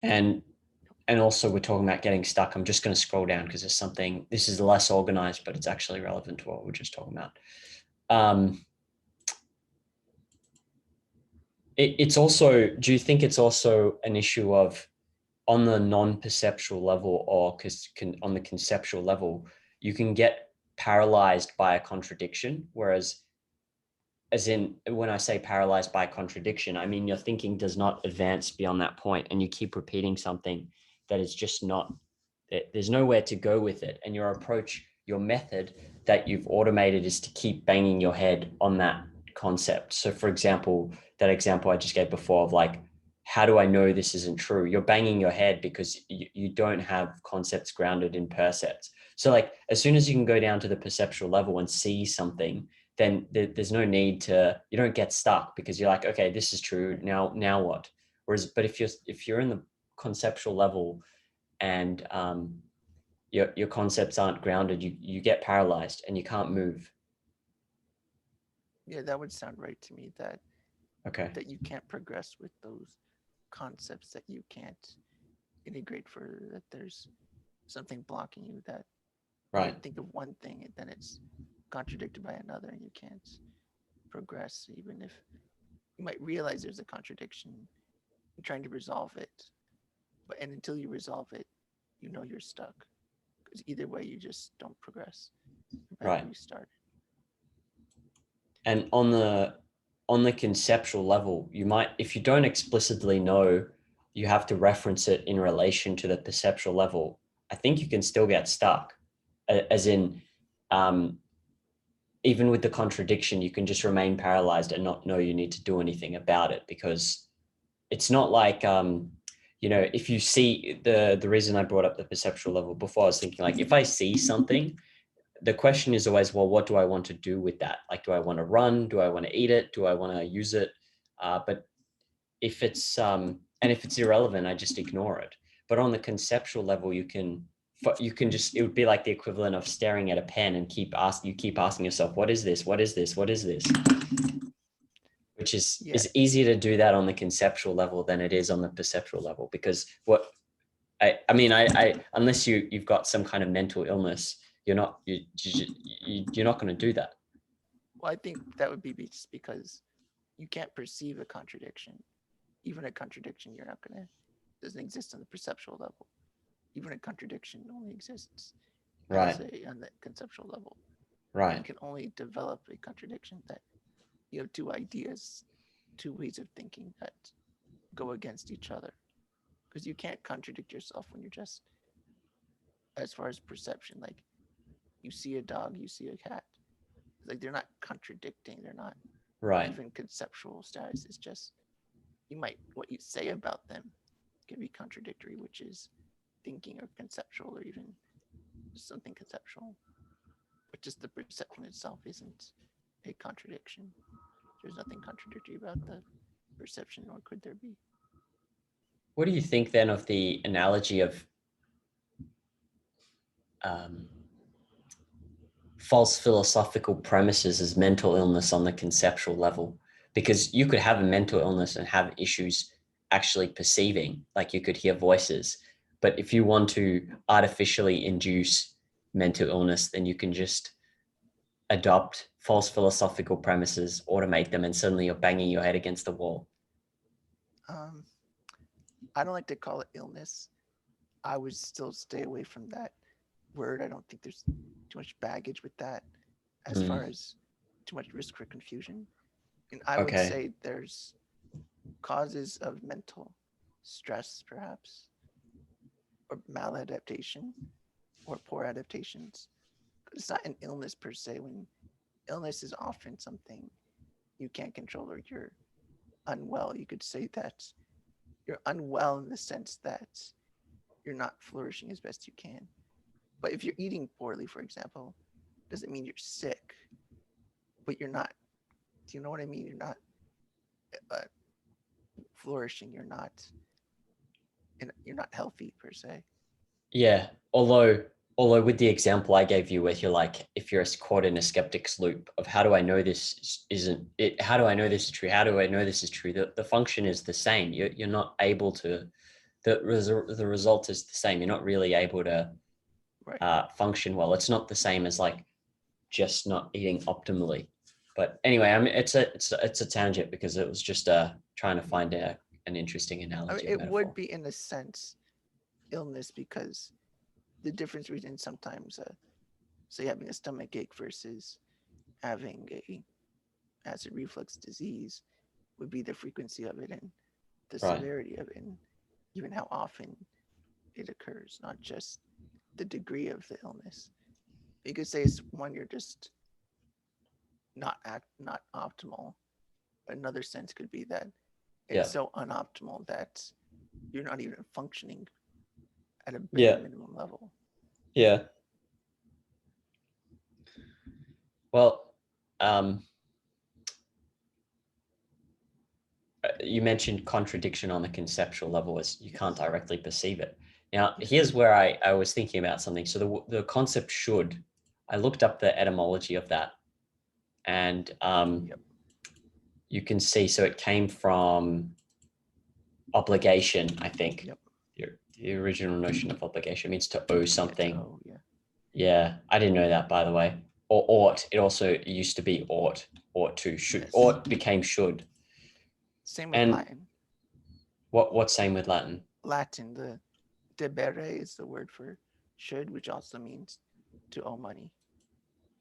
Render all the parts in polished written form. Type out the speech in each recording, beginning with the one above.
And also we're talking about getting stuck. I'm just going to scroll down because there's something, this is less organized, but it's actually relevant to what we're just talking about. It's also, do you think it's also an issue of on the non-perceptual level or on the conceptual level, you can get paralyzed by a contradiction, whereas as in when I say paralyzed by contradiction, I mean your thinking does not advance beyond that point and you keep repeating something that is just not, there's nowhere to go with it. And your approach, your method that you've automated is to keep banging your head on that concept. So for example, that example I just gave before of like, how do I know this isn't true? You're banging your head because you don't have concepts grounded in percepts. So like, as soon as you can go down to the perceptual level and see something, then there's no need to, you don't get stuck because you're like, okay, this is true. Now what? Whereas, but if you're in the conceptual level and your concepts aren't grounded, you get paralyzed and you can't move. Yeah, that would sound right to me, that Okay. that you can't progress with those concepts, that you can't integrate further, that there's something blocking you, that you Right. might think of one thing and then it's contradicted by another and you can't progress, even if you might realize there's a contradiction and trying to resolve it. But and until you resolve it, you know you're stuck. Because either way you just don't progress. You're back Right. where you started. And on the conceptual level, you might, if you don't explicitly know, you have to reference it in relation to the perceptual level. I think you can still get stuck, as in, even with the contradiction, you can just remain paralyzed and not know you need to do anything about it because it's not like, if you see the reason I brought up the perceptual level before, I was thinking like, if I see something, the question is always, well, what do I want to do with that? Like, do I want to run? Do I want to eat it? Do I want to use it? But if it's, and if it's irrelevant, I just ignore it. But on the conceptual level, you can just, it would be like the equivalent of staring at a pen and keep asking yourself, what is this? What is this? What is this? Which Yeah, is easier to do that on the conceptual level than it is on the perceptual level, because I mean, unless you've got some kind of mental illness, you're not going to do that. well, I think that would be just because you can't perceive a contradiction. Even a contradiction, you're not gonna doesn't exist on the perceptual level. Even a contradiction only exists Right. on the conceptual level. And Right. you can only develop a contradiction that you have two ideas, two ways of thinking that go against each other. Because you can't contradict yourself when you're just, as far as perception, like you see a dog, you see a cat. Like they're not contradicting, they're not Right. even conceptual status. It's just you might, what you say about them can be contradictory, which is thinking or conceptual or even something conceptual. But just the perception itself isn't a contradiction. There's nothing contradictory about the perception, nor could there be. What do you think then of the analogy of um, false philosophical premises as mental illness on the conceptual level? Because you could have a mental illness and have issues actually perceiving, like you could hear voices. But if you want to artificially induce mental illness, then you can just adopt false philosophical premises, automate them, and suddenly you're banging your head against the wall. Um, I don't like to call it illness. I would still stay away from that word. I don't think there's too much baggage with that as far Mm, as too much risk for confusion. And I would okay. say there's causes of mental stress, perhaps, or maladaptation, or poor adaptations. It's not an illness per se. When illness is often something you can't control or you're unwell, you could say that you're unwell in the sense that you're not flourishing as best you can. But if you're eating poorly, for example, doesn't mean you're sick, but you're not. Do you know what I mean? You're not uh, flourishing. You're not healthy per se. Yeah. Although with the example I gave you, where you're like, if you're caught in a skeptic's loop of how do I know this isn't it? How do I know this is true? How do I know this is true? The function is the same. You're not able to the result is the same. You're not really able to Right. function well. It's not the same as like just not eating optimally. But anyway, I mean, it's a tangent because it was just trying to find an interesting I analogy. mean, or it metaphor. would be in a sense illness, because the difference between sometimes, say, having a stomach ache versus having a acid reflux disease would be the frequency of it and the Right. severity of it, and even how often it occurs, not just the degree of the illness. You could say it's one you're just not optimal. Another sense could be that it's so unoptimal that you're not even functioning at a bare minimum level. Yeah. Well, you mentioned contradiction on the conceptual level as you can't directly perceive it. Now, here's where I was thinking about something. So the concept should, I looked up the etymology of that, and you can see, so it came from obligation, I think. Yep. The original notion of obligation means to owe something. Yeah. I didn't know that, by the way. Or ought. It also used to be ought to, should. Yes. Ought became should. Same with Latin. What's same with Latin? Latin, the debere is the word for should, which also means to owe money.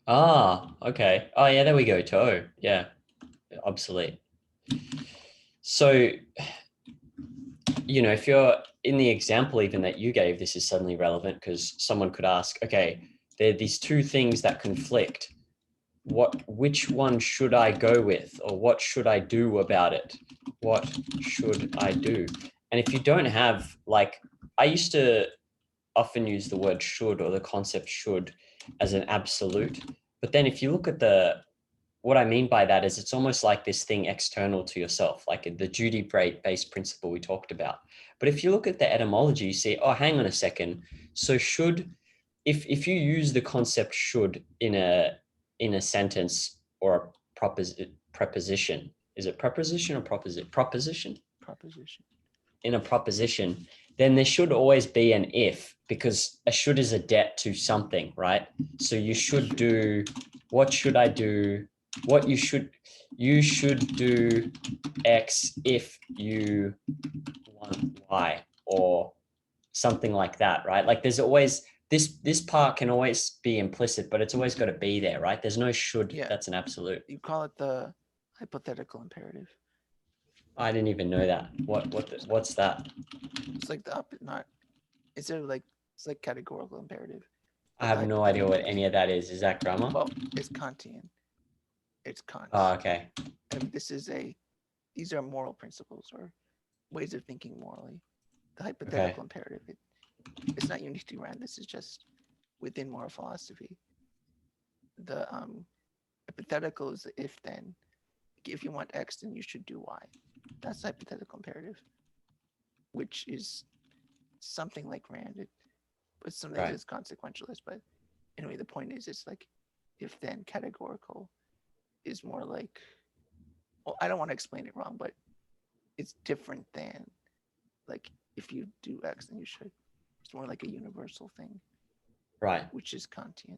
Ah, okay. Oh yeah, there we go. To owe. Yeah. Obsolete. So, if you're in the example even that you gave, this is suddenly relevant because someone could ask, okay, there are these two things that conflict. Which one should I go with, or what should I do about it? What should I do? And if you don't have, like, I used to often use the word should or the concept should as an absolute. But then if you look at what I mean by that is it's almost like this thing external to yourself, like the duty-based principle we talked about. But if you look at the etymology, you see, oh, hang on a second. So should, if you use the concept should in a sentence or a preposition, is it preposition or proposition? Proposition. In a proposition, then there should always be an if, because a should is a debt to something, right? So you should do, what should I do? You should do X if you want Y, or something like that, right? Like there's always, this part can always be implicit, but it's always got to be there, right? There's no should that's an absolute. You call it the hypothetical imperative. I didn't even know that. What's that? It's like it's like categorical imperative. I have no idea what any of that is. Is that grammar? Well, it's Kantian. It's Kant. Oh, okay. And these are moral principles or ways of thinking morally. The hypothetical imperative, it's not unique to Rand. This is just within moral philosophy. The hypothetical is the if then. If you want X, then you should do Y. That's the hypothetical imperative, which is something like Rand. But something that's consequentialist. But anyway, the point is, it's like if then categorical is more like, well, I don't want to explain it wrong, but it's different than like if you do X, then you should. It's more like a universal thing, right? Which is Kantian.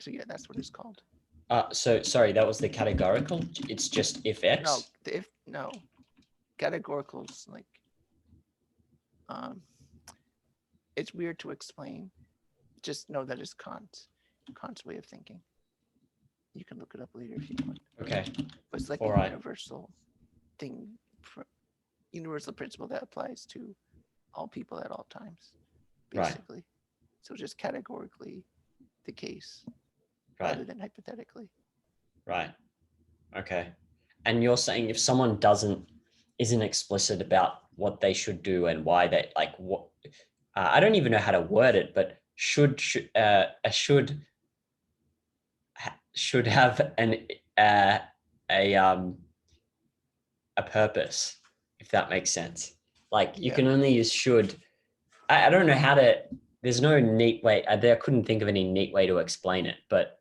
So yeah, that's what it's called. So sorry, that was the categorical. It's just if X. No, categorical is like, it's weird to explain. Just know that it's Kant's way of thinking. You can look it up later if you want. Okay. But it's like a universal thing, universal principle that applies to all people at all times, basically. Right. So just categorically the case, rather than hypothetically. Right. Okay. And you're saying if someone isn't explicit about what they should do and why they I don't even know how to word it, but should have a purpose, if that makes sense. Like you can only use should. I don't know how to. There's no neat way. I couldn't think of any neat way to explain it, but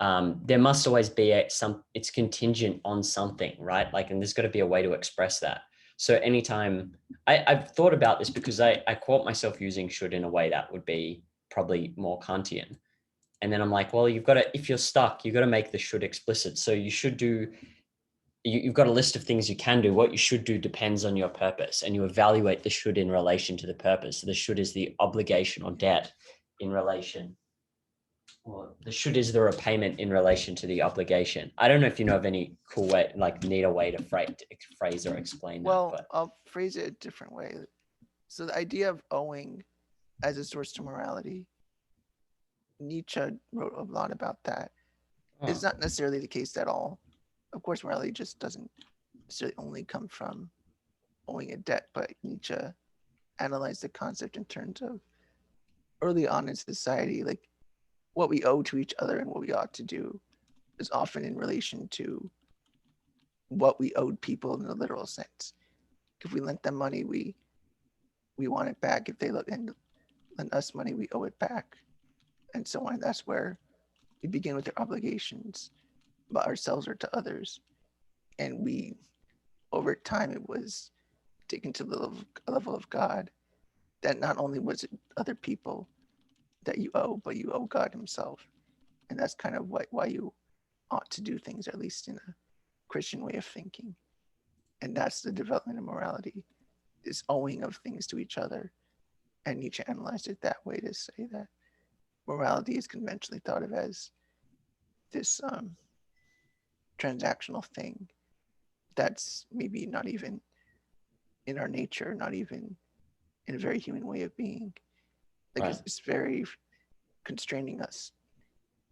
there must always be it's contingent on something, right? Like, and there's got to be a way to express that. So anytime I've thought about this because I caught myself using should in a way that would be probably more Kantian. And then I'm like, well, you've got to, if you're stuck, you've got to make the should explicit. So you should do, you've got a list of things you can do. What you should do depends on your purpose, and you evaluate the should in relation to the purpose. So the should is the obligation or debt in relation, or the should is the repayment in relation to the obligation. I don't know if you know of any cool way, like neater way to phrase or explain that, Well, but I'll phrase it a different way. So the idea of owing as a source to morality, Nietzsche wrote a lot about that. It's not necessarily the case at all. Of course, morality just doesn't necessarily only come from owing a debt, but Nietzsche analyzed the concept in terms of early on in society, like what we owe to each other and what we ought to do is often in relation to what we owed people in a literal sense. If we lent them money, we want it back. If they lend us money, we owe it back, and so on. That's where we begin with their obligations about ourselves or to others, and we, over time, it was taken to the level of God. That not only was it other people that you owe, but you owe God Himself, and that's kind of why you ought to do things, at least in a Christian way of thinking. And that's the development of morality, this owing of things to each other. And Nietzsche analyzed it that way to say that morality is conventionally thought of as this transactional thing that's maybe not even in our nature, not even in a very human way of being. Like right. it's very constraining us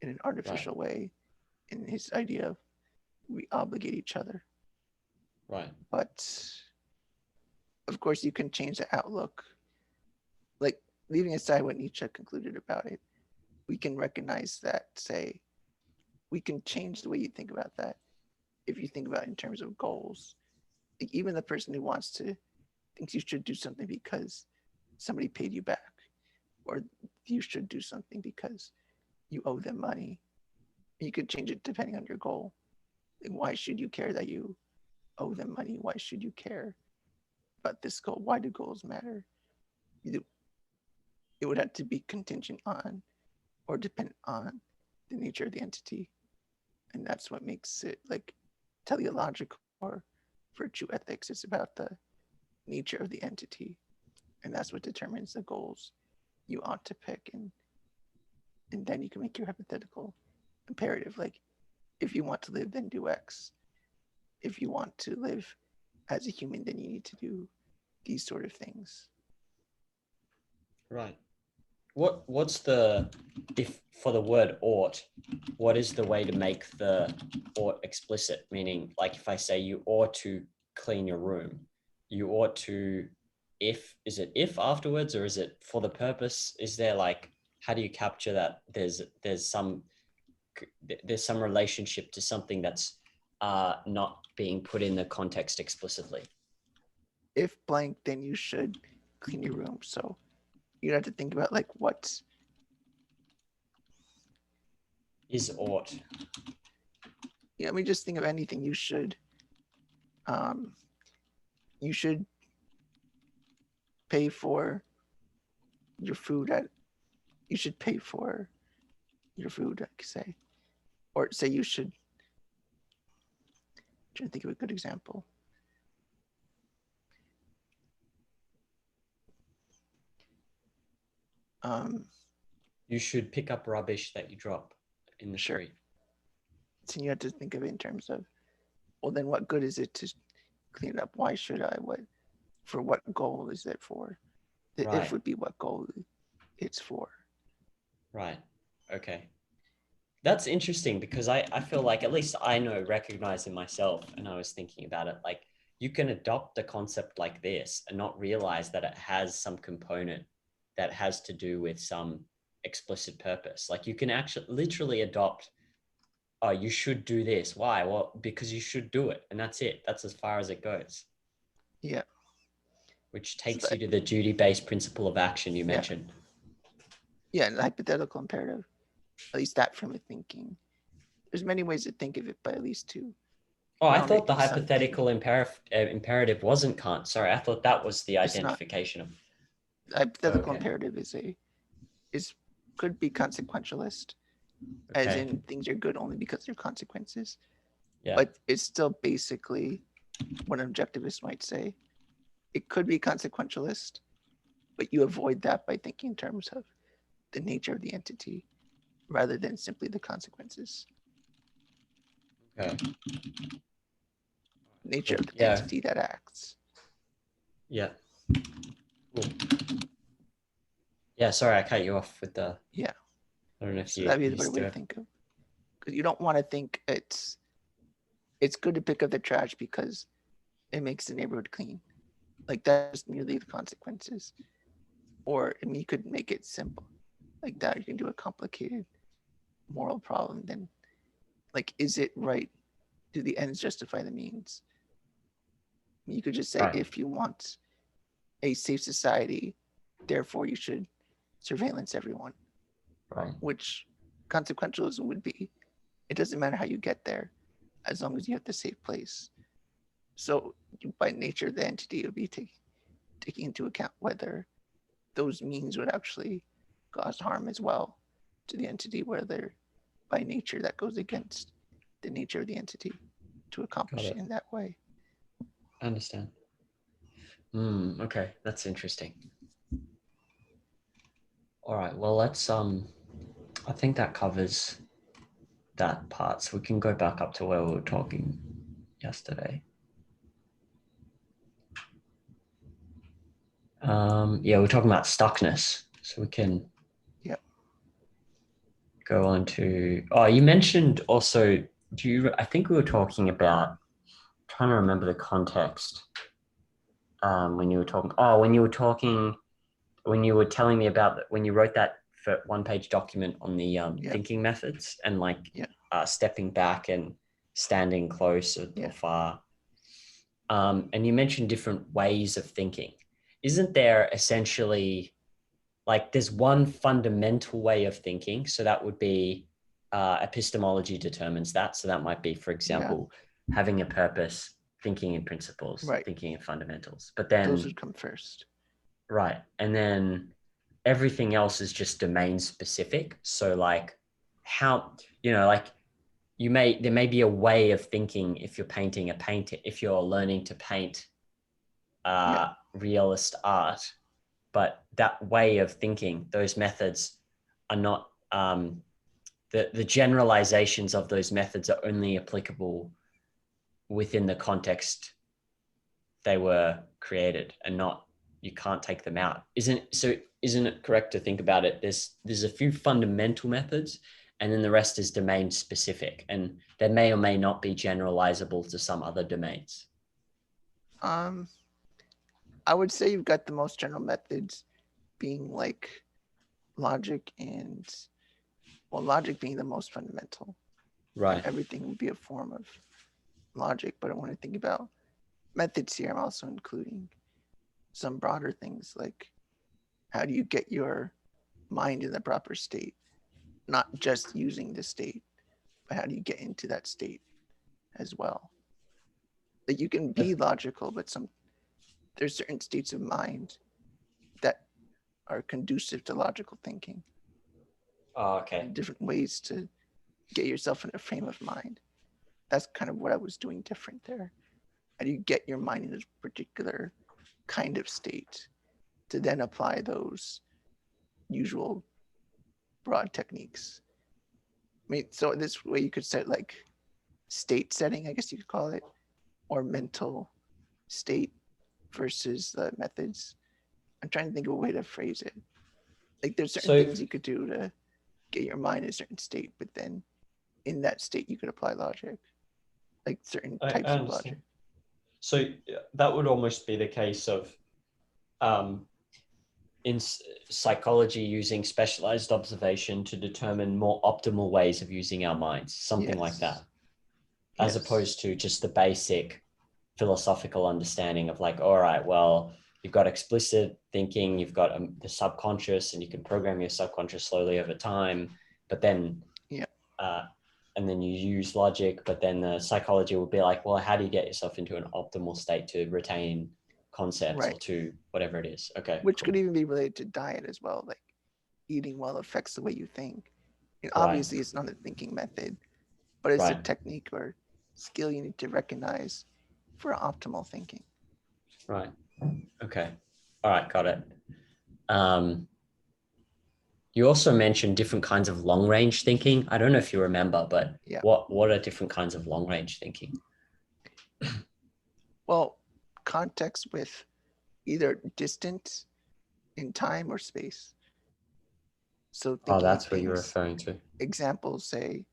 in an artificial way in his idea of we obligate each other. Right. But of course, you can change the outlook. Like leaving aside what Nietzsche concluded about it, we can recognize that, say, we can change the way you think about that. If you think about it in terms of goals, like even the person who wants to thinks you should do something because somebody paid you back, or you should do something because you owe them money. You could change it depending on your goal. Like, why should you care that you owe them money? Why should you care about this goal? Why do goals matter? It would have to be contingent on or dependent on the nature of the entity. And that's what makes it like teleological or virtue ethics. It's about the nature of the entity. And that's what determines the goals you ought to pick. And then you can make your hypothetical imperative. Like, if you want to live, then do X. If you want to live as a human, then you need to do these sort of things. Right. What's the, if for the word ought, what is the way to make the ought explicit? Meaning, like if I say you ought to clean your room, you ought to, is it if afterwards, or is it for the purpose? Is there like, how do you capture that there's some relationship to something that's not being put in the context explicitly? If blank, then you should clean your room. So you'd have to think about like what Is ought. Yeah, I mean, just think of anything. You should pay for your food at, you should pay for your food, I could say. Or say you should, I'm trying to think of a good example. You should pick up rubbish that you drop in the street. So you have to think of it in terms of, well, then what good is it to clean it up? Why should I? For what goal is it for? The if would be what goal it's for. Right. Okay. That's interesting because I feel like, at least I recognize in myself, and I was thinking about it, like you can adopt a concept like this and not realize that it has some component that has to do with some explicit purpose. Like you can actually literally adopt, oh, you should do this. Why? Well, because you should do it. And that's it. That's as far as it goes. Yeah. Which takes you to the duty-based principle of action you mentioned. Yeah, and the hypothetical imperative, at least that frame of thinking. There's many ways to think of it, but at least two. Oh, I Now thought the making something. hypothetical imperative wasn't Kant. Sorry, I thought that was the It's not. identification of. Hypothetical Okay. imperative could be consequentialist, as Okay. in things are good only because they're consequences. Yeah. But it's still basically what an objectivist might say. It could be consequentialist, but you avoid that by thinking in terms of the nature of the entity rather than simply the consequences. Okay. Nature of the Yeah. entity that acts. Yeah. Cool. Yeah. Sorry, I cut you off with the. Yeah. I don't know if So you. that'd be the You better way to still. think of. Because you don't want to think it's good to pick up the trash because it makes the neighborhood clean. Like that's merely the consequences. Or I mean, you could make it simple like that. You can do a complicated moral problem. Then, like, is it right? Do the ends justify the means? You could just say, Right. if you want a safe society, therefore you should surveillance everyone. Right. Which consequentialism would be, it doesn't matter how you get there, as long as you have the safe place. So by nature, the entity would be taking into account whether those means would actually cause harm as well to the entity, whether by nature that goes against the nature of the entity to accomplish it in that way. I understand. Okay, that's interesting. All right, well, let's I think that covers that part. So we can go back up to where we were talking yesterday. Yeah, we're talking about stuckness. So we can go on to, oh, you mentioned also, I think we were talking about, trying to remember the context when you were talking, when you were telling me about when you wrote that one-page document on the thinking methods and stepping back and standing close or far. And you mentioned different ways of thinking. Isn't there essentially, like, there's one fundamental way of thinking? So that would be epistemology determines that. So that might be, for example, having a purpose, thinking in principles, thinking in fundamentals. But then those would come first. Right. And then everything else is just domain specific. So like how, like there may be a way of thinking if you're painting if you're learning to paint realist art, but that way of thinking, those methods are not, the generalizations of those methods are only applicable within the context they were created and not, you can't take them out. Isn't it correct to think about it? There's a few fundamental methods and then the rest is domain specific and they may or may not be generalizable to some other domains. I would say you've got the most general methods being like logic and, well, logic being the most fundamental. Right. Everything would be a form of logic, but I want to think about methods here. I'm also including some broader things like how do you get your mind in the proper state, not just using the state, but how do you get into that state as well? That you can be logical, but there's certain states of mind that are conducive to logical thinking. Oh, okay. Different ways to get yourself in a frame of mind. That's kind of what I was doing different there. How do you get your mind in a particular kind of state to then apply those usual broad techniques? I mean, so this way you could set like state setting, I guess you could call it, or mental state versus the methods. I'm trying to think of a way to phrase it. Like there's certain things you could do to get your mind in a certain state, but then in that state you could apply logic, like certain types of logic. So that would almost be the case of in psychology using specialized observation to determine more optimal ways of using our minds, something like that, as opposed to just the basic philosophical understanding of like, all right, well, you've got explicit thinking, you've got the subconscious, and you can program your subconscious slowly over time. But then and then you use logic, but then the psychology will be like, well, how do you get yourself into an optimal state to retain concepts or Right. to whatever it is? Okay, Which cool. could even be related to diet as well. Like eating well affects the way you think. And Right, obviously, it's not a thinking method, but it's a right, technique or skill you need to recognize for optimal thinking. right. Okay. All right, got it. Um, you also mentioned different kinds of long range thinking. I don't know if you remember, but Yeah. what are different kinds of long range thinking? Well, context with either distance in time or space. So Oh, thinking of that's what you're things, referring to. examples, say,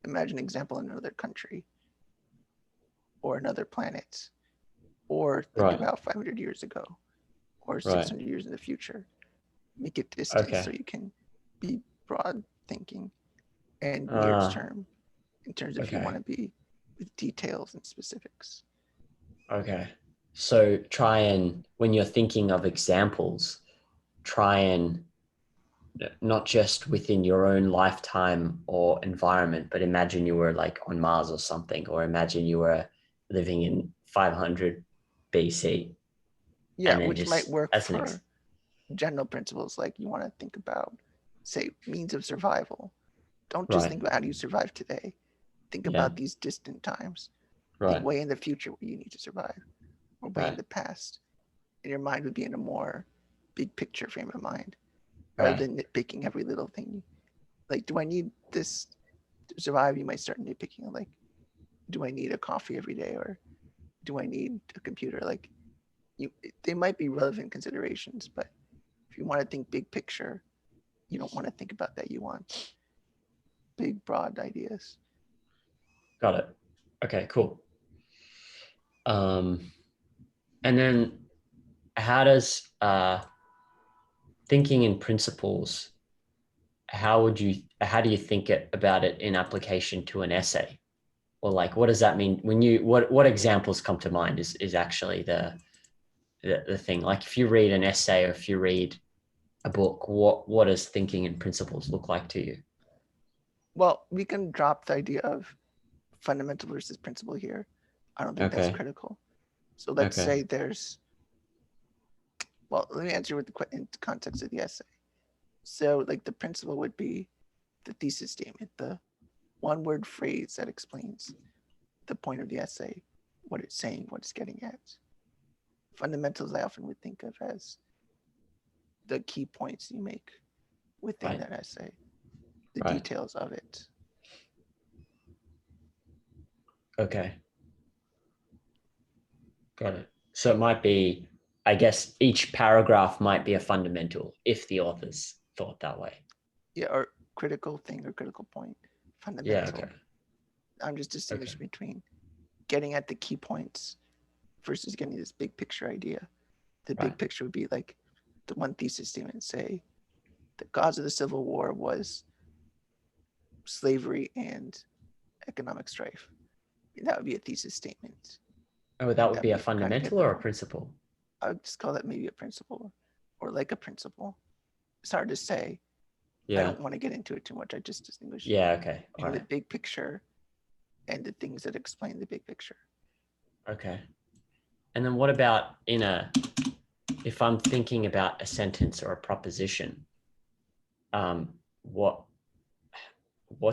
imagine an example in another country or another planet, or think Right, about 500 years ago or right. 600 years in the future. Make it distance Okay. so you can be broad thinking, and near Uh, term in terms of if you okay. want to be with details and specifics. Okay. So try and, when you're thinking of examples, try and not just within your own lifetime or environment, but imagine you were like on Mars or something, or imagine you were living in 500 BC, Yeah, and then which might just work as for general principles like you want to think about, say, means of survival. Don't just right, think about how do you survive today. Think yeah, about these distant times. Think right, way in the future where you need to survive, or way in right, the past. And your mind would be in a more big picture frame of mind rather right, than nitpicking every little thing. Like, do I need this to survive? You might start nitpicking, like, do I need a coffee every day, or do I need a computer? Like, you, they might be relevant considerations, but if you want to think big picture, you don't want to think about that. You want big, broad ideas. got it. Okay, cool. Um, and then how does thinking in principles, how do you think about it in application to an essay? Or like, what does that mean when what examples come to mind is actually the thing. Like if you read an essay or if you read a book, what does thinking in principles look like to you? Well, we can drop the idea of fundamental versus principle here. I don't think that's Okay. critical. So let's Okay. say there's, well, let me answer with in the context of the essay. So, like, the principle would be the thesis statement, the one word phrase that explains the point of the essay, what it's saying, what it's getting at. Fundamentals I often would think of as the key points you make within Right. that essay, the Right. details of it. Okay. Got it. So it might be, I guess each paragraph might be a fundamental if the authors thought that way. Yeah, or critical thing or critical point, Yeah. Okay. fundamental. I'm just Okay. distinguishing between getting at the key points versus getting this big picture idea. The Right. big picture would be like the one thesis statement, say the cause of the Civil War was slavery and economic strife. That would be a thesis statement. Oh, that would That'd be a be kind of get fundamental the or a point. principle? I would just call that maybe a principle or like a principle. It's hard to say. I Yeah. don't want to get into it too much. I just distinguish Yeah. Okay. All between the right. big picture and the things that explain the big picture. Okay. And then what about if I'm thinking about a sentence or a proposition, um, what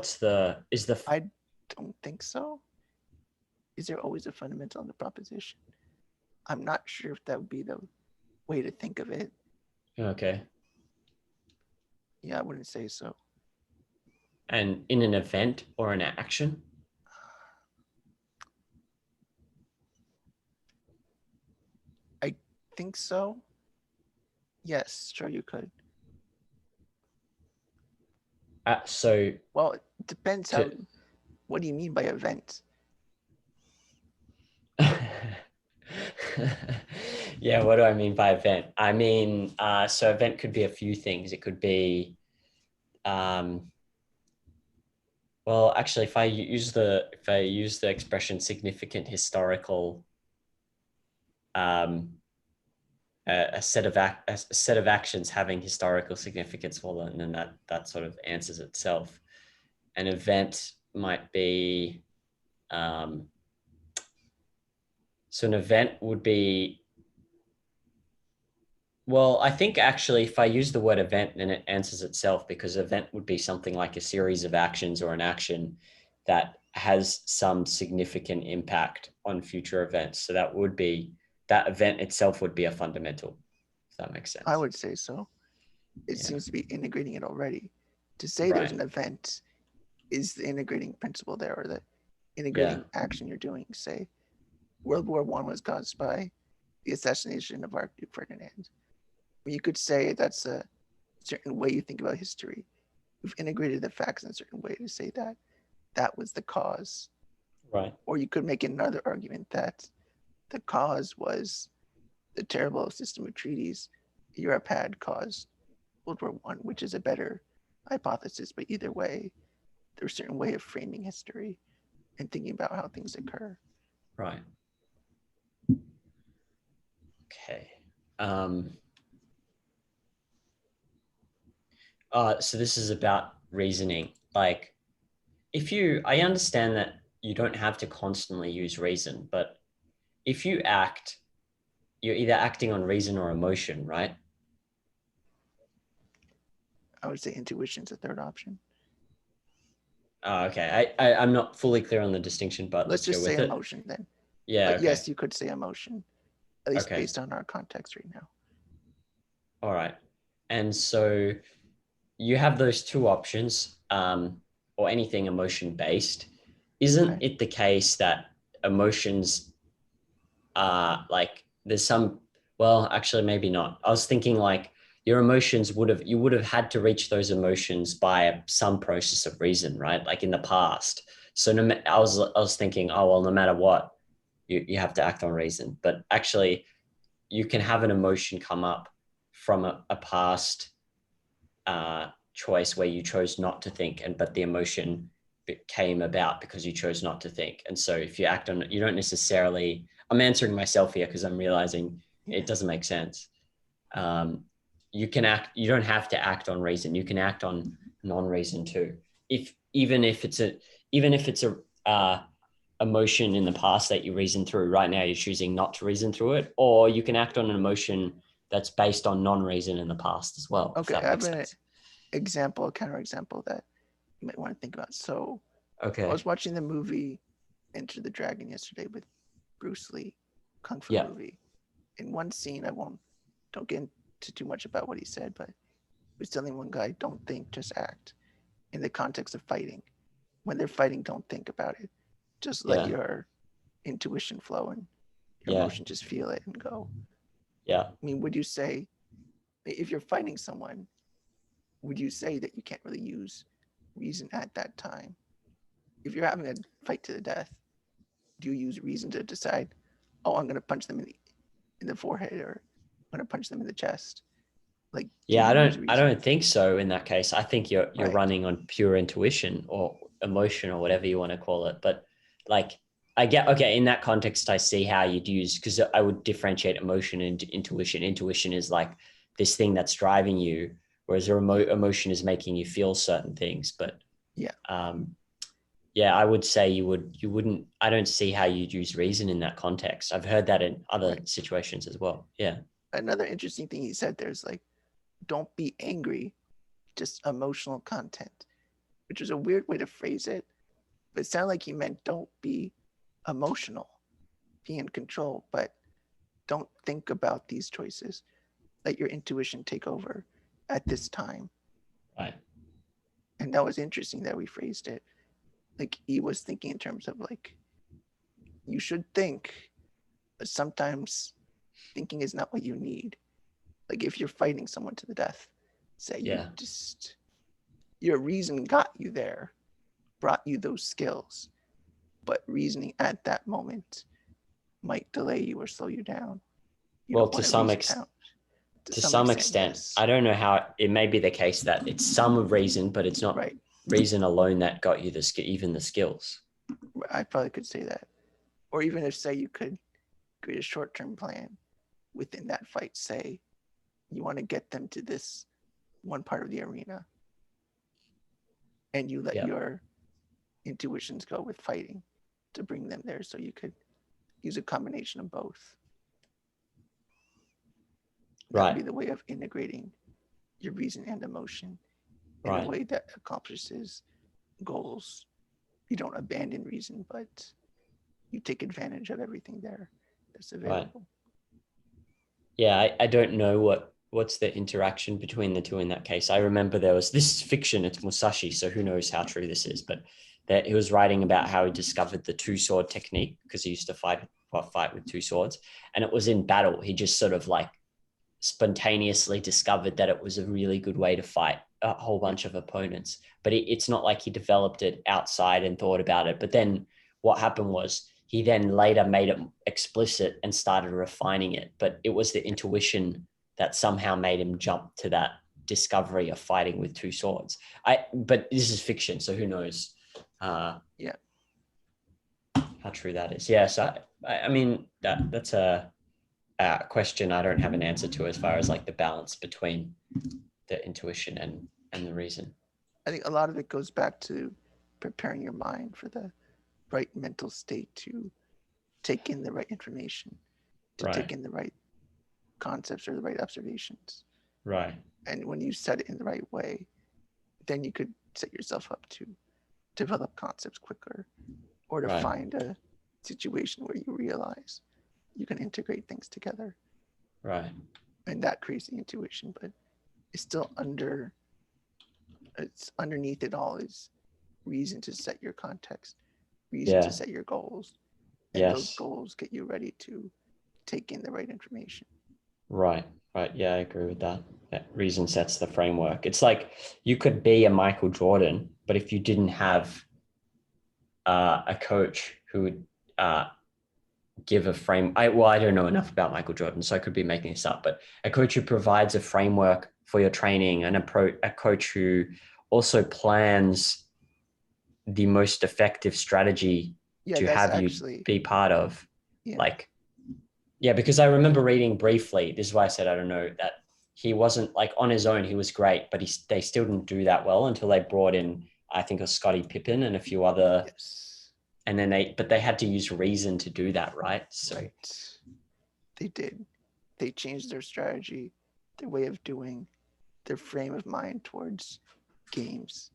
is the I don't think so. Is there always a fundamental in the proposition? I'm not sure if that would be the way to think of it. okay? Yeah, I wouldn't say so. And in an event or an action? I think so. Yes, sure you could. So Well, it depends how. to What do you mean by event? yeah, what do I mean by event? I mean, so event could be a few things. It could be, um, well, actually, if I use the expression significant historical, um, a set of a set of actions having historical significance, well, and then that sort of answers itself. An event might be, so an event would be, well, I think actually if I use the word event, then it answers itself, because event would be something like a series of actions or an action that has some significant impact on future events. So that would be, that event itself would be a fundamental, if that makes sense. I would say so. It Yeah. seems to be integrating it already. To say Right. there's an event is the integrating principle there, or the integrating action you're doing. Say World War I was caused by the assassination of Archduke Ferdinand. You could say that's a certain way you think about history. We've integrated the facts in a certain way to say that that was the cause. Right. Or you could make another argument that the cause was the terrible system of treaties Europe had caused World War I, which is a better hypothesis. But either way, there's a certain way of framing history and thinking about how things occur. Right. Okay. So this is about reasoning. Like, I understand that you don't have to constantly use reason, but if you act, you're either acting on reason or emotion, right? I would say intuition's a third option. Okay. I'm not fully clear on the distinction, but Let's let's go just say with it. emotion then. Yeah. But Okay. yes, you could say emotion, at least Okay. based on our context right now. All right. And so you have those two options, or anything emotion based. Isn't it the case that emotions are like, there's some, well, actually, maybe not. I was thinking like your emotions you would have had to reach those emotions by some process of reason, right? Like in the past. So I was thinking, oh, well, no matter what, you have to act on reason. But actually, you can have an emotion come up from a past choice where you chose not to think, but the emotion came about because you chose not to think. And so if you act on it, you don't necessarily, I'm answering myself here because I'm realizing it doesn't make sense. You don't have to act on reason. You can act on non-reason too. Even if it's a emotion in the past that you reason through, right now you're choosing not to reason through it, or you can act on an emotion that's based on non-reason in the past as well. Okay, if that makes sense. Example, counterexample that you might want to think about. So Okay. I was watching the movie Enter the Dragon yesterday with Bruce Lee, Kung Fu movie. In one scene, don't get into too much about what he said, but he was telling one guy, don't think, just act. In the context of fighting. When they're fighting, don't think about it. Just let your intuition flow and your emotion just feel it and go. Yeah. I mean, would you say, if you're fighting someone, would you say that you can't really use reason at that time? If you're having a fight to the death, do you use reason to decide, oh, I'm going to punch them in the forehead, or I'm going to punch them in the chest? Like, I don't think so in that case. I think you're running on pure intuition or emotion or whatever you want to call it. But like, I get, okay, in that context, I see how you'd use, because I would differentiate emotion and intuition. Intuition is like this thing that's driving you, whereas emotion is making you feel certain things. But I would say you wouldn't, I don't see how you'd use reason in that context. I've heard that in other situations as well. Yeah. Another interesting thing he said, there's like, don't be angry, just emotional content, which was a weird way to phrase it. But it sounded like he meant don't be emotional, be in control, but don't think about these choices. Let your intuition take over at this time. Right. And that was interesting that we phrased it. Like he was thinking in terms of like, you should think, but sometimes thinking is not what you need. Like if you're fighting someone to the death, say your reason got you there, brought you those skills, but reasoning at that moment might delay you or slow you down. Well, to some extent, yes. I don't know how it may be the case that it's some reason, but it's not reason alone that got you even the skills. I probably could say that. Or even if, say, you could create a short-term plan within that fight, say you want to get them to this one part of the arena, and you let your intuitions go with fighting to bring them there. So you could use a combination of both. That would be the way of integrating your reason and emotion in a way that accomplishes goals. You don't abandon reason, but you take advantage of everything there that's available. Yeah, I don't know what's the interaction between the two in that case. I remember there was this fiction, it's Musashi, so who knows how true this is, but that he was writing about how he discovered the two-sword technique because he used to fight with two swords. And it was in battle. He just sort of like spontaneously discovered that it was a really good way to fight a whole bunch of opponents. But it's not like he developed it outside and thought about it. But then what happened was he then later made it explicit and started refining it. But it was the intuition that somehow made him jump to that discovery of fighting with two swords. But this is fiction, so who knows how true that is. Yeah, so I mean that's a question I don't have an answer to as far as like the balance between the intuition and the reason. I think a lot of it goes back to preparing your mind for the right mental state to take in the right information, to take in the right concepts or the right observations. Right. And when you set it in the right way, then you could set yourself up to develop concepts quicker, or to find a situation where you realize you can integrate things together. Right. And that creates the intuition, but it's still underneath it all is reason to set your context, reason to set your goals. And those goals get you ready to take in the right information. Right. Yeah, I agree with that. That reason sets the framework. It's like you could be a Michael Jordan, but if you didn't have a coach who would give a frame. I don't know enough about Michael Jordan, so I could be making this up, but a coach who provides a framework for your training and a coach who also plans the most effective strategy to have you be part of. Because I remember reading briefly, this is why I said I don't know, that he wasn't like on his own, he was great, but they still didn't do that well until they brought in, I think, a Scottie Pippen and a few other and then they had to use reason to do that, right? So they did. They changed their strategy, their way of doing, their frame of mind towards games.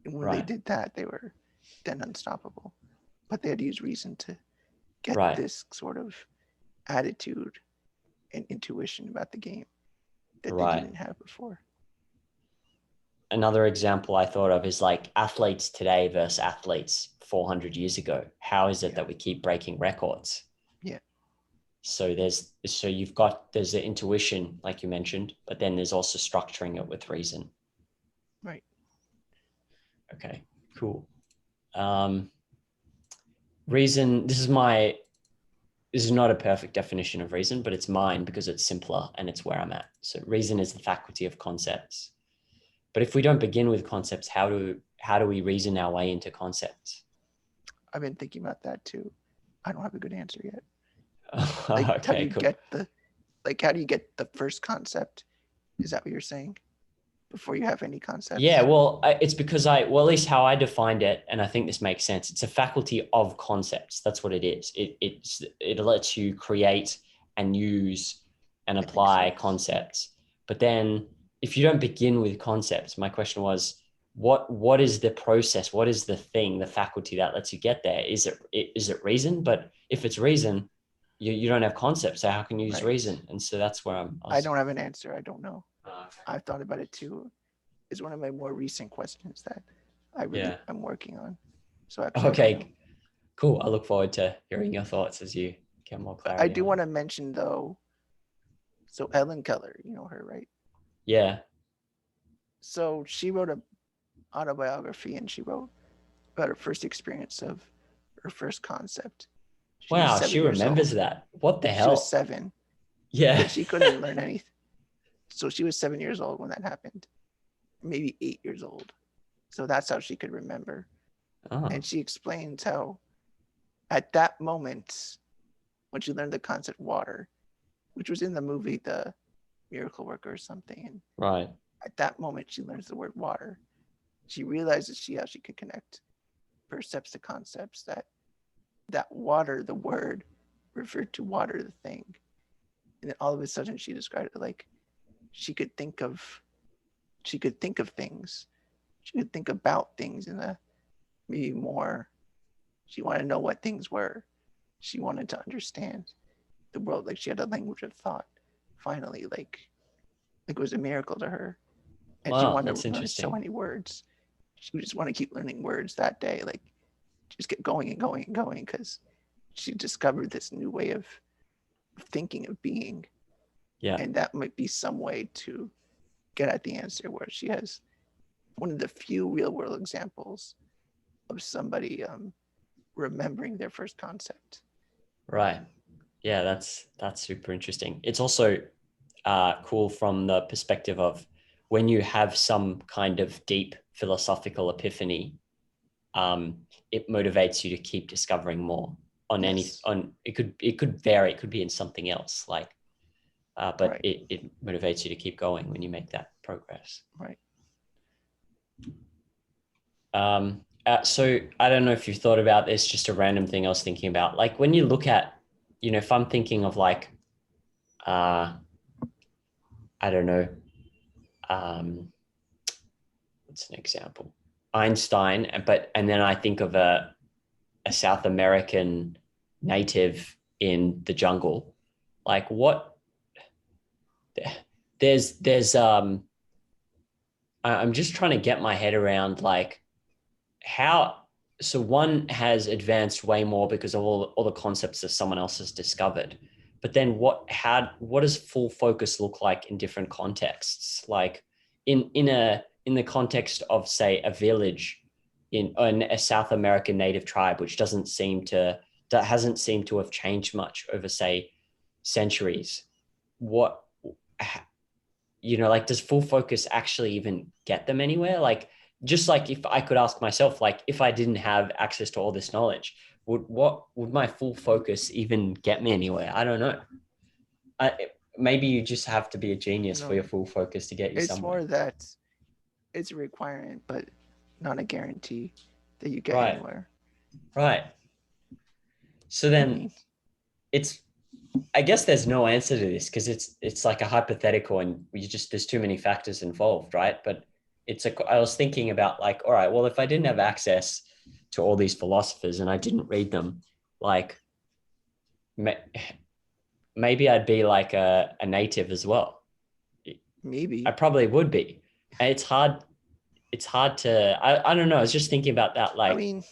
And when they did that, they were then unstoppable. But they had to use reason to get this sort of attitude and intuition about the game that they didn't have before. Another example I thought of is like athletes today versus athletes 400 years ago. How is it that we keep breaking records? Yeah. So there's the intuition, like you mentioned, but then there's also structuring it with reason. Right. Okay, cool. Reason, this is not a perfect definition of reason, but it's mine because it's simpler and it's where I'm at. So reason is the faculty of concepts. But if we don't begin with concepts, how do we reason our way into concepts? I've been thinking about that too. I don't have a good answer yet. How do you get the first concept? Is that what you're saying? Before you have any concepts? Yeah, well, it's because at least how I defined it, and I think this makes sense. It's a faculty of concepts. That's what it is. It lets you create and use and apply concepts. But then if you don't begin with concepts, my question was, what is the process? What is the thing, the faculty that lets you get there? Is it reason? But if it's reason, you don't have concepts. So how can you use reason? And so that's where I don't have an answer. I don't know. I've thought about it too. It's one of my more recent questions that I'm working on. So cool. I look forward to hearing your thoughts as you get more clarity. I do want to mention though, so Ellen Keller, you know her, right? Yeah. So she wrote an autobiography and she wrote about her first experience of her first concept. Wow, she remembers that. What the hell? She was 7. Yeah. But she couldn't learn anything. So she was 7 years old when that happened. Maybe 8 years old. So that's how she could remember. Oh. And she explains how at that moment, when she learned the concept water, which was in the movie The Miracle Worker or something. And at that moment, she learns the word water. She realizes how she can connect percepts the concepts that water, the word, referred to water, the thing. And then all of a sudden she described it like she could think of things. She could think about things in a maybe more. She wanted to know what things were. She wanted to understand the world. Like she had a language of thought. Finally, like it was a miracle to her. And she Wow, wanted that's to learn so interesting. many words. She would just want to keep learning words that day. Like just get going and going and going because she discovered this new way of thinking, of being. Yeah. And that might be some way to get at the answer, where she has one of the few real world examples of somebody remembering their first concept. Right. Yeah, that's super interesting. It's also cool from the perspective of when you have some kind of deep philosophical epiphany, it motivates you to keep discovering more on Yes. it could vary. It could be in something else, like, but Right. it motivates you to keep going when you make that progress. Right. So I don't know if you've thought about this, just a random thing I was thinking about. Like when you look at, if I'm thinking of like, I don't know, what's an example? Einstein, and then I think of a South American native in the jungle. Like what? There's I'm just trying to get my head around like how. So one has advanced way more because of all the concepts that someone else has discovered. But then what does full focus look like in different contexts? Like in the context of, say, a village in a South American native tribe, which that hasn't seemed to have changed much over, say, centuries. What, like, does full focus actually even get them anywhere? Like, just like if I could ask myself, like, if I didn't have access to all this knowledge, would my full focus even get me anywhere? I don't know. Maybe you just have to be a genius for No, your full focus to get you it's somewhere. more that it's a requirement, but not a guarantee that you get Right. anywhere. Right. So I then mean, it's, I guess there's no answer to this because it's like a hypothetical and there's too many factors involved, right? But I was thinking about like, all right, well, if I didn't have access to all these philosophers and I didn't read them, like maybe I'd be like a native as well. I maybe. probably would be. And it's hard to, I don't know. I was just thinking about that, I like mean,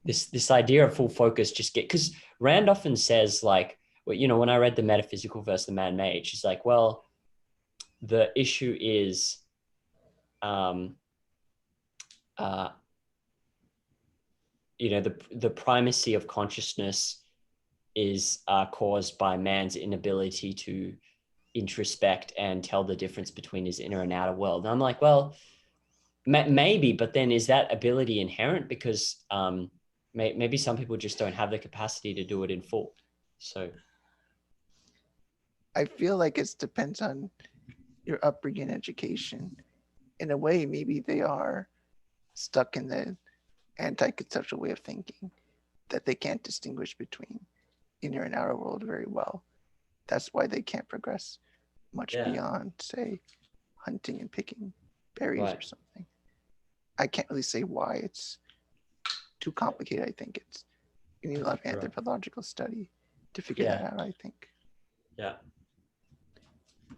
this idea of full focus, because Rand often says like, well, when I read the metaphysical versus the man-made, she's like, well, the issue is um uh the primacy of consciousness is caused by man's inability to introspect and tell the difference between his inner and outer world. And I'm like, well, maybe, but then is that ability inherent? Because maybe some people just don't have the capacity to do it in full. So I feel like it depends on your upbringing, education. In a way, maybe they are stuck in the anti-conceptual way of thinking that they can't distinguish between inner and outer world very well. That's why they can't progress much yeah, beyond, say, hunting and picking berries right. or something. I can't really say why. It's too complicated. I think you need a I lot think of you're right. anthropological study to figure that Yeah, out, I think. yeah,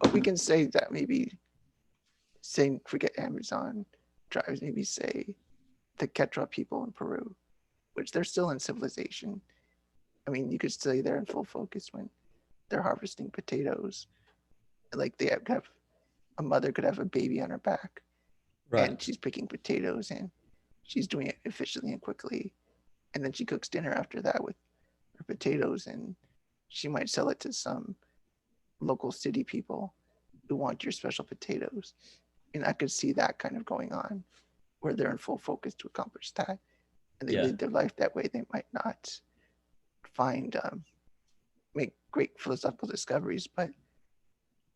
But we can say that maybe, say, forget Amazon drives, maybe say the Quechua people in Peru, which they're still in civilization. I mean, you could say they're in full focus when they're harvesting potatoes. Like they have a mother could have a baby on her back right. and she's picking potatoes and she's doing it efficiently and quickly. And then she cooks dinner after that with her potatoes and she might sell it to some local city people who want your special potatoes. And I could see that kind of going on where they're in full focus to accomplish that. And they Yeah, live their life that way. They might not find, make great philosophical discoveries, but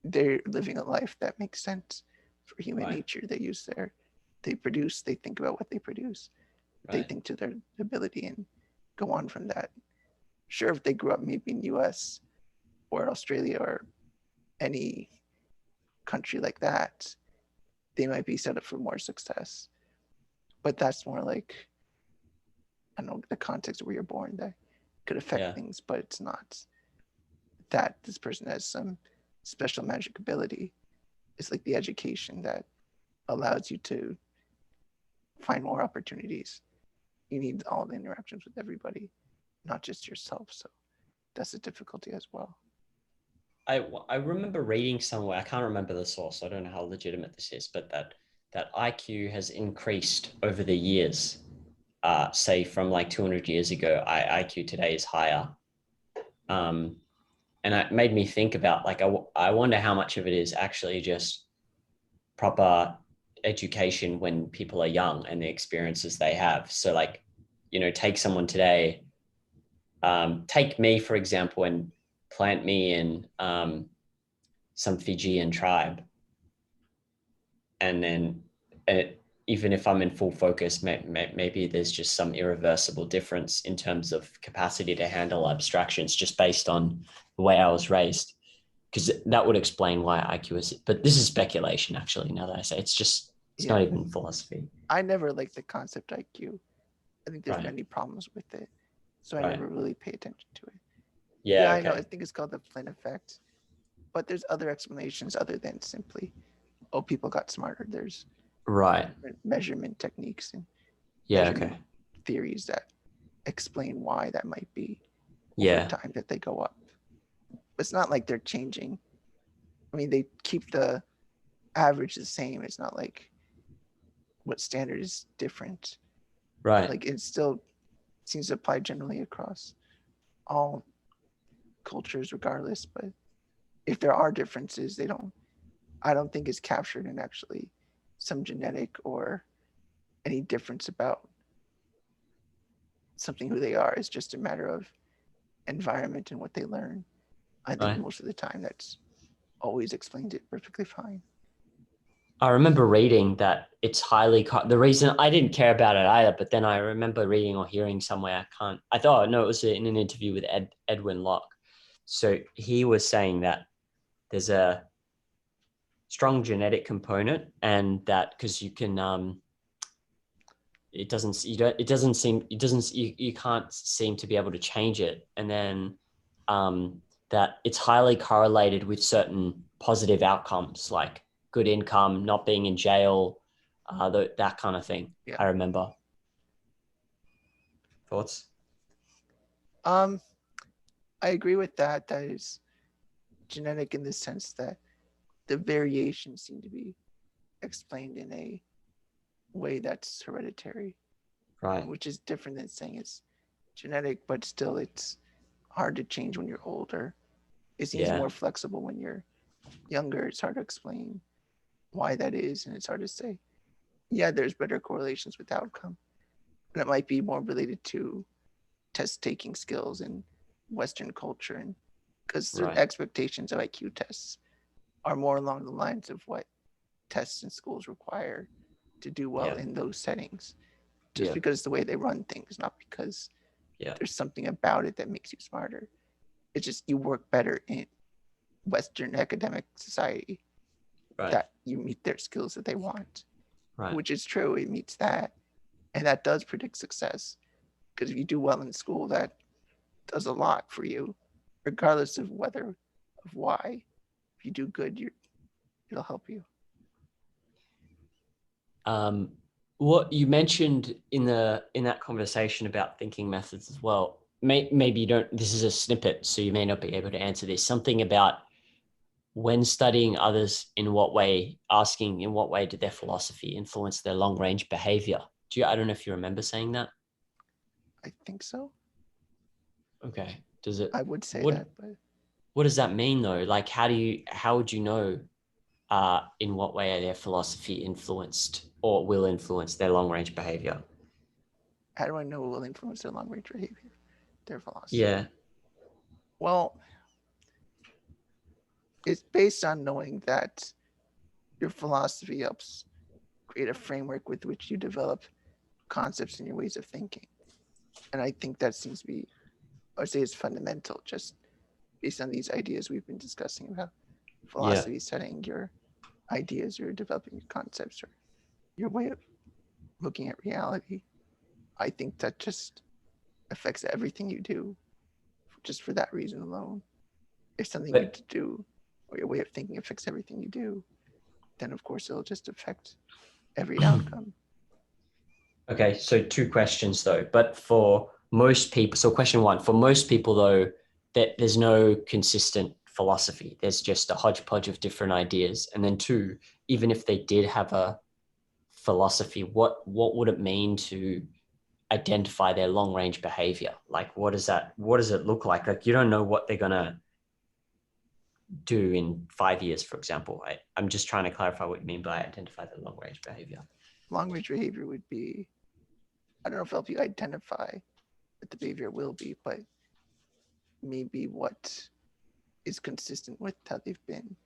they're living a life that makes sense for human right. nature. They produce, they think about what they produce. they Right. think to their ability and go on from that. Sure, if they grew up maybe in US or Australia or any country like that, they might be set up for more success. But that's more like, I don't know, the context of where you're born that could affect Yeah. things, but it's not that this person has some special magic ability. It's like the education that allows you to find more opportunities. You need all the interactions with everybody, not just yourself. So that's a difficulty as well. I remember reading somewhere, I can't remember the source, I don't know how legitimate this is, but that IQ has increased over the years. Say from like 200 years ago, IQ today is higher. And it made me think about like, I wonder how much of it is actually just proper education when people are young and the experiences they have. So like, take someone today, take me, for example, and plant me in some Fijian tribe. And then even if I'm in full focus, maybe there's just some irreversible difference in terms of capacity to handle abstractions just based on the way I was raised. Because that would explain why IQ is, but this is speculation actually, now that I say it's Yeah, not even philosophy. I never liked the concept IQ. I think there's Right. many problems with it. So I Right. never really pay attention to it. Yeah. Yeah, I know. I Okay. think it's called the Flynn effect. But there's other explanations other than simply, oh, people got smarter. There's Right. measurement techniques and Yeah. measurement Okay. theories that explain why that might be over Yeah. time that they go up. But it's not like they're changing. I mean, they keep the average the same. It's not like what standard is different. Right. Like it still seems to apply generally across all cultures regardless. But if there are differences, I don't think it's captured in actually some genetic or any difference about something who they are. It's just a matter of environment and what they learn. I think Right. most of the time that's always explains it perfectly fine. I remember reading that it's the reason I didn't care about it either, but then I remember reading or hearing somewhere, I thought, no, it was in an interview with Edwin Locke. So he was saying that there's a strong genetic component, and that because you can, you can't seem to be able to change it. And then that it's highly correlated with certain positive outcomes like good income, not being in jail, that kind of thing. Yeah. I remember. Thoughts? I agree with that. That is genetic in the sense that the variations seem to be explained in a way that's hereditary, Right. which is different than saying it's genetic, but still it's hard to change when you're older. It seems Yeah. more flexible when you're younger. It's hard to explain why that is, and it's hard to say. Yeah, there's better correlations with outcome, and it might be more related to test taking skills in Western culture, and because certain Right. expectations of IQ tests are more along the lines of what tests in schools require to do well Yeah. in those settings, just Yeah. because it's the way they run things, not because Yeah. there's something about it that makes you smarter. It's just you work better in Western academic society Right. that you meet their skills that they want, Right. which is true. It meets that. And that does predict success. Because if you do well in school, that does a lot for you, regardless of why. If you do good, it'll help you. What you mentioned in that conversation about thinking methods as well, maybe you don't, this is a snippet, so you may not be able to answer this, something about when studying others, asking in what way did their philosophy influence their long range behavior. I don't know if you remember saying that. I think so. Okay. Does it, I would say what, that, but what does that mean though? Like, how would you know in what way their philosophy influenced or will influence their long range behavior? how do I know it will influence their long range behavior, their philosophy? Yeah. Well, it's based on knowing that your philosophy helps create a framework with which you develop concepts and your ways of thinking. And I think that seems to be, I would say it's fundamental, just based on these ideas we've been discussing about philosophy, setting your ideas, or developing your concepts, or your way of looking at reality. I think that just affects everything you do, just for that reason alone. If something you do, or your way of thinking affects everything you do, then of course it'll just affect every outcome. Okay, so two questions though, but for most people, so question one, for most people though, that there's no consistent philosophy. There's just a hodgepodge of different ideas. And then two, even if they did have a philosophy, what would it mean to identify their long range behavior? Like, what does it look like? Like, you don't know what they're gonna do in 5 years, for example. I'm just trying to clarify what you mean by identify the long range behavior. Long range behavior would be, I don't know if it'll help you identify what the behavior will be, but maybe what is consistent with how they've been,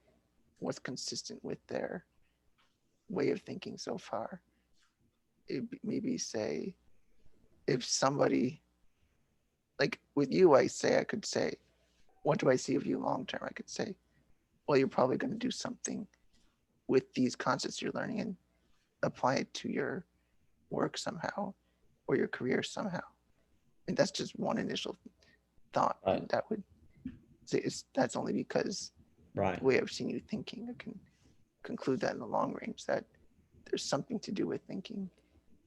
what's consistent with their way of thinking so far. It maybe say, if somebody, like with you, I could say, what do I see of you long term? I could say, well, you're probably going to do something with these concepts you're learning and apply it to your work somehow, or your career somehow. And that's just one initial thought. Right. And that would say that's only because the way I've seen you thinking, I can conclude that in the long range, that there's something to do with thinking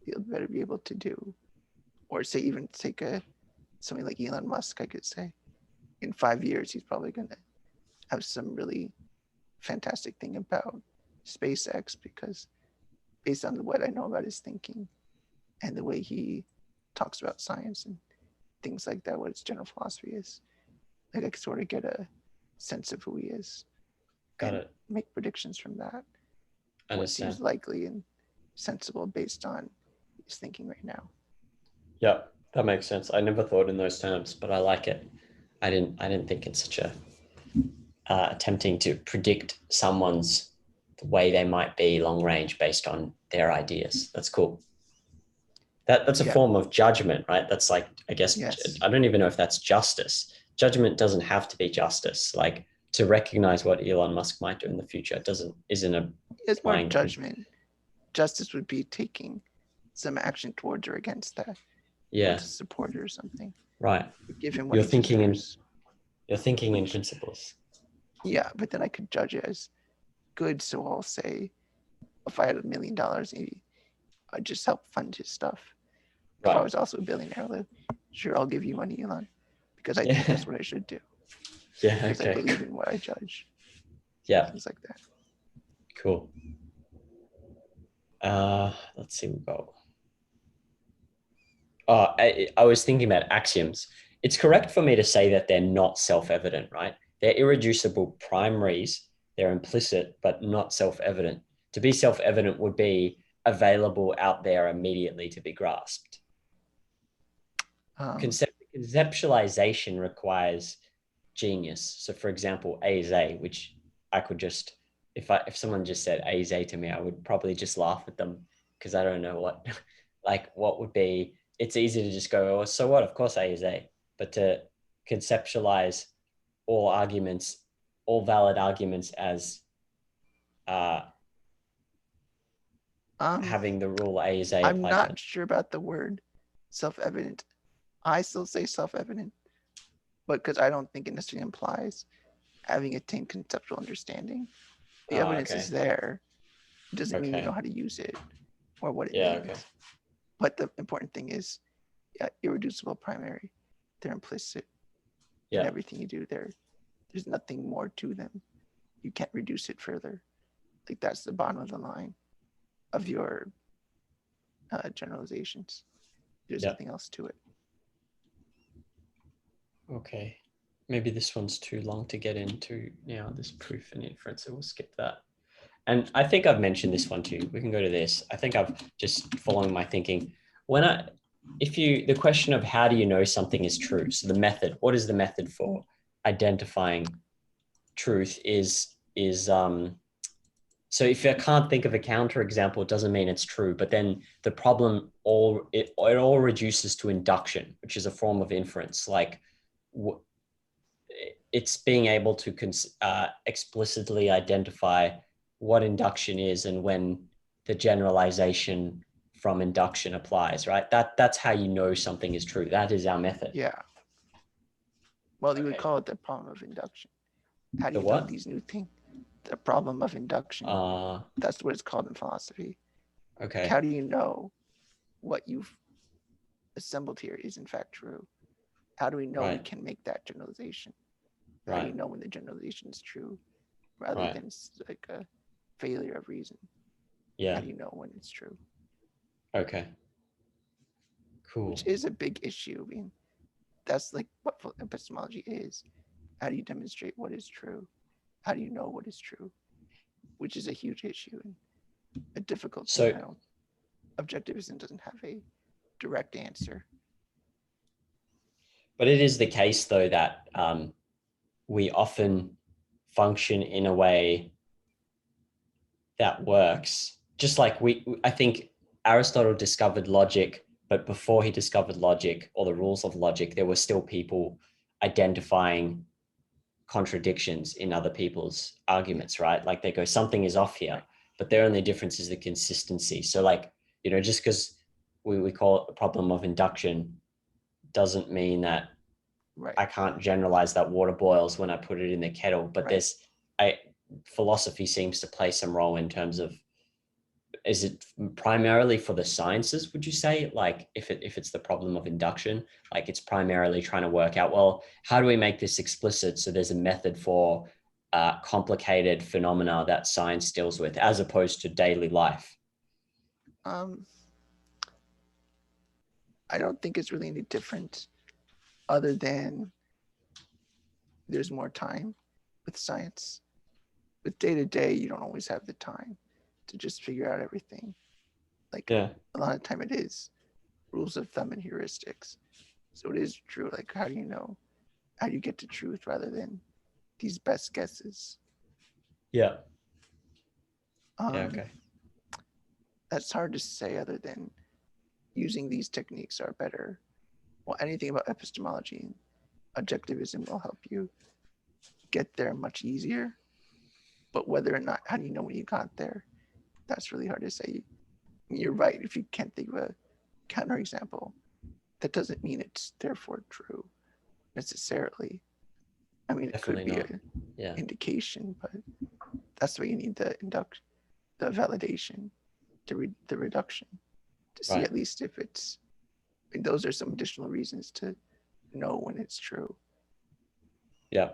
you'll better be able to do. Or say, even take something like Elon Musk, I could say, in 5 years, he's probably going to have some really fantastic thing about SpaceX, because based on what I know about his thinking and the way he talks about science and things like that, what his general philosophy is, like I could sort of get a sense of who he is. Got it. Make predictions from that. Understand. What seems likely and sensible based on his thinking right now. Yeah, that makes sense. I never thought in those terms, but I like it. I didn't think it's such a attempting to predict someone's the way they might be long range based on their ideas. That's cool. That's a form of judgment, right? That's like, I guess, yes. I don't even know if that's justice. Judgment doesn't have to be justice. Like, to recognize what Elon Musk might do in the future isn't a. It's more judgment. Justice would be taking some action towards or against that. Yeah. To support it or something. Right. Give him what you're thinking in principles. Yeah, but then I could judge it as good. So I'll say, if I had $1 million, maybe I'd just help fund his stuff. Right. If I was also a billionaire, sure, I'll give you money, Elon, because I think that's what I should do. Yeah, because I believe in what I judge. Yeah. Things like that. Cool. Let's see, we've got. I was thinking about axioms. It's correct for me to say that they're not self-evident, right? They're irreducible primaries. They're implicit, but not self-evident. To be self-evident would be available out there immediately to be grasped. Conceptualization requires genius. So for example, A is A, which I could just, if someone just said A is A to me, I would probably just laugh at them, because I don't know what would be. It's easy to just go, oh, so what? Of course A is A. But to conceptualize all arguments, all valid arguments as having the rule A is A. I'm not sure about the word self-evident. I still say self-evident, but because I don't think it necessarily implies having attained conceptual understanding. The evidence is there. It doesn't mean you know how to use it or what it means. Okay. But the important thing is, irreducible primary. They're implicit in everything you do. There's nothing more to them. You can't reduce it further. Like, that's the bottom of the line of your generalizations. There's nothing else to it. Okay. Maybe this one's too long to get into now, this proof and inference, so we'll skip that. And I think I've mentioned this one too. We can go to this. I think I've just following my thinking. The question of how do you know something is true? So the method, what is the method for identifying truth is So if I can't think of a counterexample, it doesn't mean it's true. But then the problem it all reduces to induction, which is a form of inference. Like it's being able to explicitly identify what induction is and when the generalization from induction applies, right? That's how you know something is true. That is our method. Yeah. Well, you would Okay. call it the problem of induction. How do The you know what? these new things? The problem of induction. That's what it's called in philosophy. Okay. How do you know what you've assembled here is in fact true? How do we know we can make that generalization? How do you know when the generalization is true rather than it's like a failure of reason? Yeah. How do you know when it's true? Okay. Cool. Which is a big issue. I mean, that's like what epistemology is. How do you demonstrate what is true? How do you know what is true? Which is a huge issue and a difficult thing. Objectivism doesn't have a direct answer. But it is the case, though, that we often function in a way that works. Just like I think Aristotle discovered logic, but before he discovered logic or the rules of logic, there were still people identifying contradictions in other people's arguments, right? Like they go, something is off here, but their only difference is the consistency. So like, just because we call it the problem of induction doesn't mean that I can't generalize that water boils when I put it in the kettle, but philosophy seems to play some role in terms of, is it primarily for the sciences, would you say? Like if it's the problem of induction, like it's primarily trying to work out, well, how do we make this explicit so there's a method for complicated phenomena that science deals with as opposed to daily life? I don't think it's really any different other than there's more time with science. With day to day, you don't always have the time to just figure out everything. Like a lot of time it is rules of thumb and heuristics. So it is true. Like, how do you know? How do you get to truth rather than these best guesses? Yeah. Okay. That's hard to say other than using these techniques are better. Well, anything about epistemology and objectivism will help you get there much easier. But whether or not, how do you know when you got there? That's really hard to say. You're right. If you can't think of a counterexample, that doesn't mean it's therefore true necessarily. I mean, Definitely it could be an indication, but that's why you need the induction, the validation, the reduction to see at least if it's. I mean, those are some additional reasons to know when it's true. Yeah.